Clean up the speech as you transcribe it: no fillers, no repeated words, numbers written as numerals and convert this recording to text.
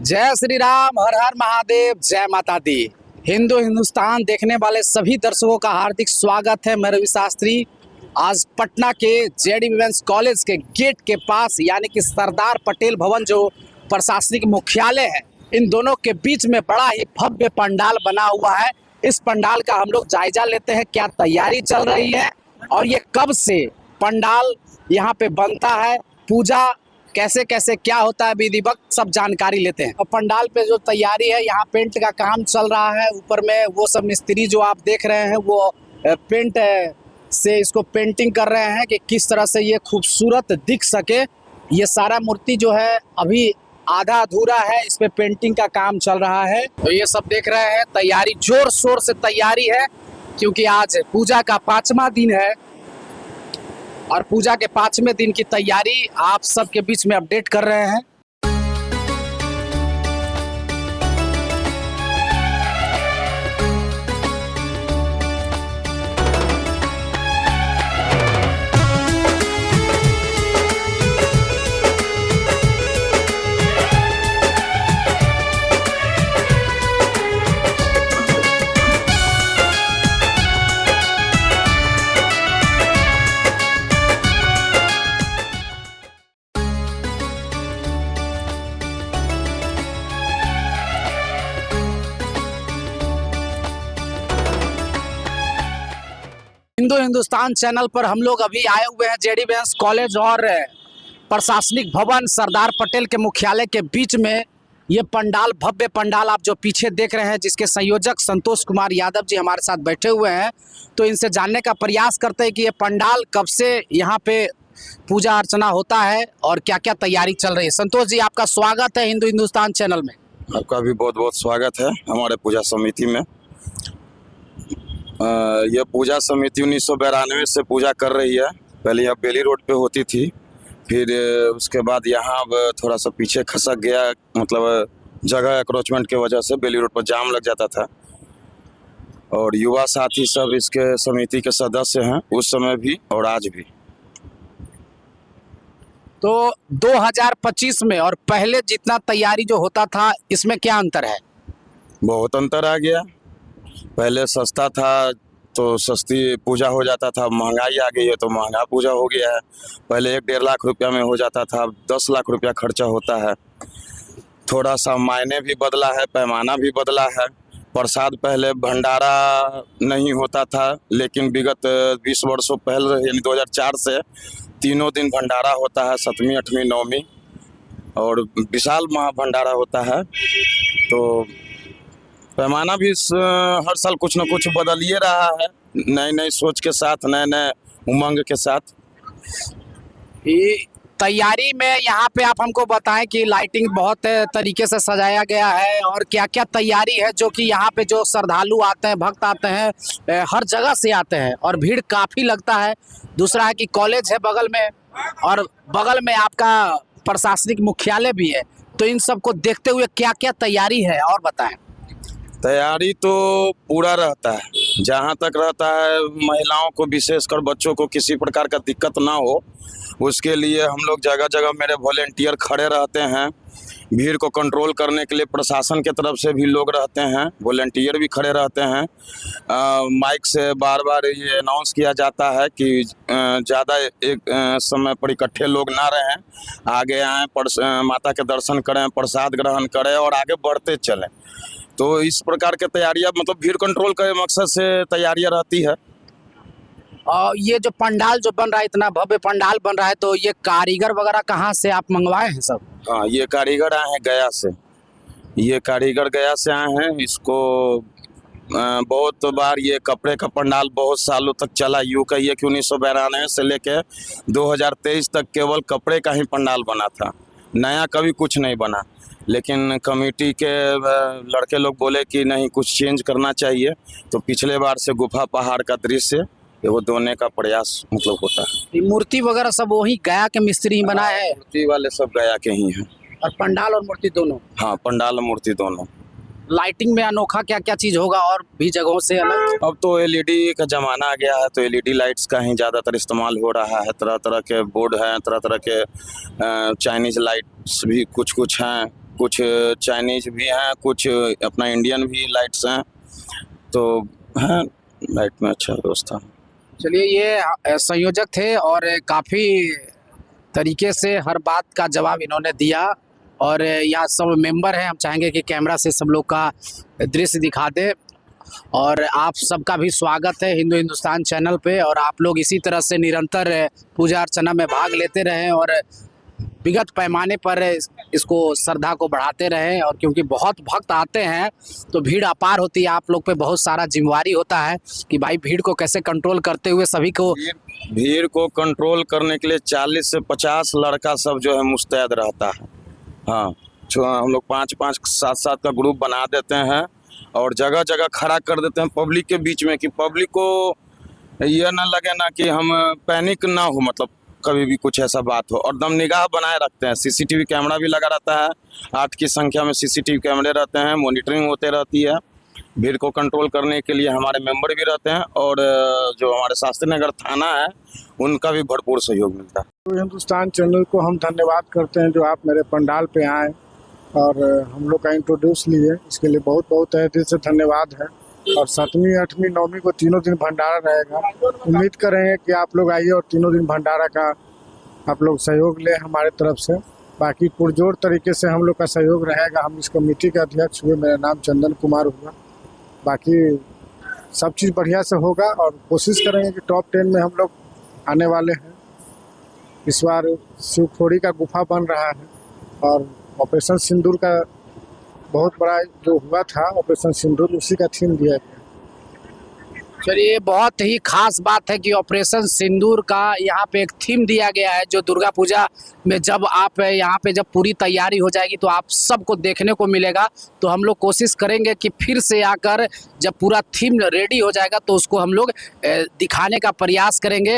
जय श्री राम, हर हर महादेव, जय माता दी। हिंदुस्तान देखने वाले सभी दर्शकों का हार्दिक स्वागत है। मैं रवि शास्त्री आज पटना के जेडी वुमेन्स कॉलेज के गेट के पास यानी कि सरदार पटेल भवन जो प्रशासनिक मुख्यालय है, इन दोनों के बीच में बड़ा ही भव्य पंडाल बना हुआ है। इस पंडाल का हम लोग जायजा लेते हैं, क्या तैयारी चल रही है और ये कब से पंडाल यहाँ पे बनता है, पूजा कैसे कैसे क्या होता है, विधिवत सब जानकारी लेते हैं। और पंडाल पे जो तैयारी है, यहाँ पेंट का काम चल रहा है। ऊपर में वो सब मिस्त्री जो आप देख रहे हैं वो पेंट से इसको पेंटिंग कर रहे हैं कि किस तरह से ये खूबसूरत दिख सके। ये सारा मूर्ति जो है अभी आधा अधूरा है, इस पे पेंटिंग का काम चल रहा है। तो ये सब देख रहे हैं, तैयारी जोर शोर से तैयारी है क्योंकि आज पूजा का 5वां दिन है और पूजा के 5वें दिन की तैयारी आप सबके बीच में अपडेट कर रहे हैं। हिंदुस्तान चैनल पर हम लोग अभी आए हुए हैं जेडी वुमेन्स कॉलेज और प्रशासनिक भवन सरदार पटेल के मुख्यालय के बीच में। ये पंडाल, भव्य पंडाल आप जो पीछे देख रहे हैं, जिसके संयोजक संतोष कुमार यादव जी हमारे साथ बैठे हुए हैं, तो इनसे जानने का प्रयास करते हैं कि ये पंडाल कब से यहाँ पे पूजा अर्चना होता है और क्या क्या तैयारी चल रही है। संतोष जी, आपका स्वागत है हिंदुस्तान चैनल में। आपका भी बहुत बहुत स्वागत है हमारे पूजा समिति में। यह पूजा समिति 1992 से पूजा कर रही है। पहले यह बेली रोड पे होती थी, फिर उसके बाद यहाँ अब थोड़ा सा पीछे खसक गया, मतलब जगह एक्रोचमेंट के वजह से बेली रोड पर जाम लग जाता था। और युवा साथी सब इसके समिति के सदस्य हैं, उस समय भी और आज भी। तो 2025 में और पहले जितना तैयारी जो होता था, इसमें क्या अंतर है? बहुत अंतर आ गया। पहले सस्ता था तो सस्ती पूजा हो जाता था, महंगाई आ गई है तो महंगा पूजा हो गया है। पहले 1-1.5 लाख रुपया में हो जाता था, अब 10 लाख रुपया खर्चा होता है। थोड़ा सा मायने भी बदला है, पैमाना भी बदला है। प्रसाद पहले भंडारा नहीं होता था, लेकिन विगत 20 वर्षों पहले यानी 2004 से तीनों दिन भंडारा होता है, 7वीं 8वीं 9वीं, और विशाल महाभंडारा होता है। तो पैमाना भी हर साल कुछ न कुछ बदल ही रहा है, नई नई सोच के साथ, नए नए उमंग के साथ। ये तैयारी में यहाँ पे आप हमको बताएं कि लाइटिंग बहुत तरीके से सजाया गया है और क्या क्या तैयारी है, जो कि यहाँ पे जो श्रद्धालु आते हैं, भक्त आते हैं, हर जगह से आते हैं और भीड़ काफ़ी लगता है। दूसरा है कि कॉलेज है बगल में और बगल में आपका प्रशासनिक मुख्यालय भी है, तो इन सबको देखते हुए क्या क्या तैयारी है और बताएं। तैयारी तो पूरा रहता है, जहाँ तक रहता है महिलाओं को, विशेषकर बच्चों को किसी प्रकार का दिक्कत ना हो, उसके लिए हम लोग जगह जगह मेरे वॉलेंटियर खड़े रहते हैं। भीड़ को कंट्रोल करने के लिए प्रशासन के तरफ से भी लोग रहते हैं, वॉलेंटियर भी खड़े रहते हैं। माइक से बार बार ये अनाउंस किया जाता है कि ज़्यादा एक समय पर इकट्ठे लोग ना रहें, आगे आएँ, माता के दर्शन करें, प्रसाद ग्रहण करें और आगे बढ़ते चलें। तो इस प्रकार के तैयारियां, मतलब भीड़ कंट्रोल के मकसद से तैयारियां रहती है। और ये जो पंडाल जो बन रहा है, इतना भव्य पंडाल बन रहा है, तो ये कारीगर वगैरह कहाँ से आप मंगवाए हैं सब? हाँ, ये कारीगर आए हैं गया से। ये कारीगर गया से आए हैं। इसको बहुत बार ये कपड़े का पंडाल बहुत सालों तक चला। यूँ कहिए कि 1992 से लेके 2023 तक केवल कपड़े का ही पंडाल बना था, नया कभी कुछ नहीं बना। लेकिन कमेटी के लड़के लोग बोले कि नहीं, कुछ चेंज करना चाहिए, तो पिछले बार से गुफा पहाड़ का दृश्य वो दोने का प्रयास मतलब होता है। मूर्ति वगैरह सब वही गया के मिस्त्री ही बनाए हैं? मूर्ति वाले सब गया के ही हैं। और पंडाल और मूर्ति दोनों? हाँ, पंडाल और मूर्ति दोनों। लाइटिंग में अनोखा क्या क्या चीज होगा और भी जगहों से अलग? अब तो एलईडी का जमाना आ गया है, तो एलईडी लाइट्स का ही ज़्यादातर इस्तेमाल हो रहा है। तरह तरह के बोर्ड हैं, तरह तरह के चाइनीज लाइट्स भी कुछ कुछ हैं, कुछ चाइनीज भी हैं, कुछ अपना इंडियन भी लाइट्स हैं, तो हैं लाइट में अच्छा व्यवस्था। चलिए, ये संयोजक थे और काफ़ी तरीके से हर बात का जवाब इन्होंने दिया। और यहाँ सब मेंबर हैं, हम चाहेंगे कि कैमरा से सब लोग का दृश्य दिखा दे। और आप सबका भी स्वागत है हिंदू हिंदुस्तान चैनल पे, और आप लोग इसी तरह से निरंतर पूजा अर्चना में भाग लेते रहें और विगत पैमाने पर इसको श्रद्धा को बढ़ाते रहें। और क्योंकि बहुत भक्त आते हैं तो भीड़ अपार होती है, आप लोग पे बहुत सारा जिम्मेवारी होता है कि भाई भीड़ को कैसे कंट्रोल करते हुए सभी को भीड़ को कंट्रोल करने के लिए 40 से 50 लड़का सब जो है मुस्तैद रहता है। हाँ, जो हम लोग 5-5 7-7 का ग्रुप बना देते हैं और जगह जगह खड़ा कर देते हैं पब्लिक के बीच में, कि पब्लिक को यह ना लगे ना कि हम पैनिक ना हो, मतलब कभी भी कुछ ऐसा बात हो, और दम निगाह बनाए रखते हैं। सीसीटीवी कैमरा भी लगा रहता है, 8 की संख्या में सीसीटीवी कैमरे रहते हैं, मॉनिटरिंग होते रहती है। भीड़ को कंट्रोल करने के लिए हमारे मेंबर भी रहते हैं और जो हमारे शास्त्री नगर थाना है उनका भी भरपूर सहयोग मिलता है। तो हिंदुस्तान चैनल को हम धन्यवाद करते हैं जो आप मेरे पंडाल पे आए और हम लोग का इंट्रोड्यूस लिए, इसके लिए बहुत बहुत तहे दिल से धन्यवाद है। और 7वीं 8वीं 9वीं को तीनों दिन भंडारा रहेगा। उम्मीद करेंगे कि आप लोग आइए और तीनों दिन भंडारा का आप लोग सहयोग लें हमारे तरफ से। बाकी पुरजोर तरीके से हम लोग का सहयोग रहेगा। हम इस कमेटी के अध्यक्ष हुए, मेरा नाम चंदन कुमार हुआ। बाकी सब चीज़ बढ़िया से होगा और कोशिश करेंगे कि टॉप 10 में हम लोग आने वाले हैं। इस बार शिवखोड़ी का गुफा बन रहा है और ऑपरेशन सिंदूर का बहुत बड़ा जो हुआ था ऑपरेशन सिंदूर, उसी का थीम दिया गया। चलिए, बहुत ही खास बात है कि ऑपरेशन सिंदूर का यहाँ पे एक थीम दिया गया है, जो दुर्गा पूजा में जब आप यहाँ पे जब पूरी तैयारी हो जाएगी तो आप सबको देखने को मिलेगा। तो हम लोग कोशिश करेंगे कि फिर से आकर जब पूरा थीम रेडी हो जाएगा तो उसको हम लोग दिखाने का प्रयास करेंगे।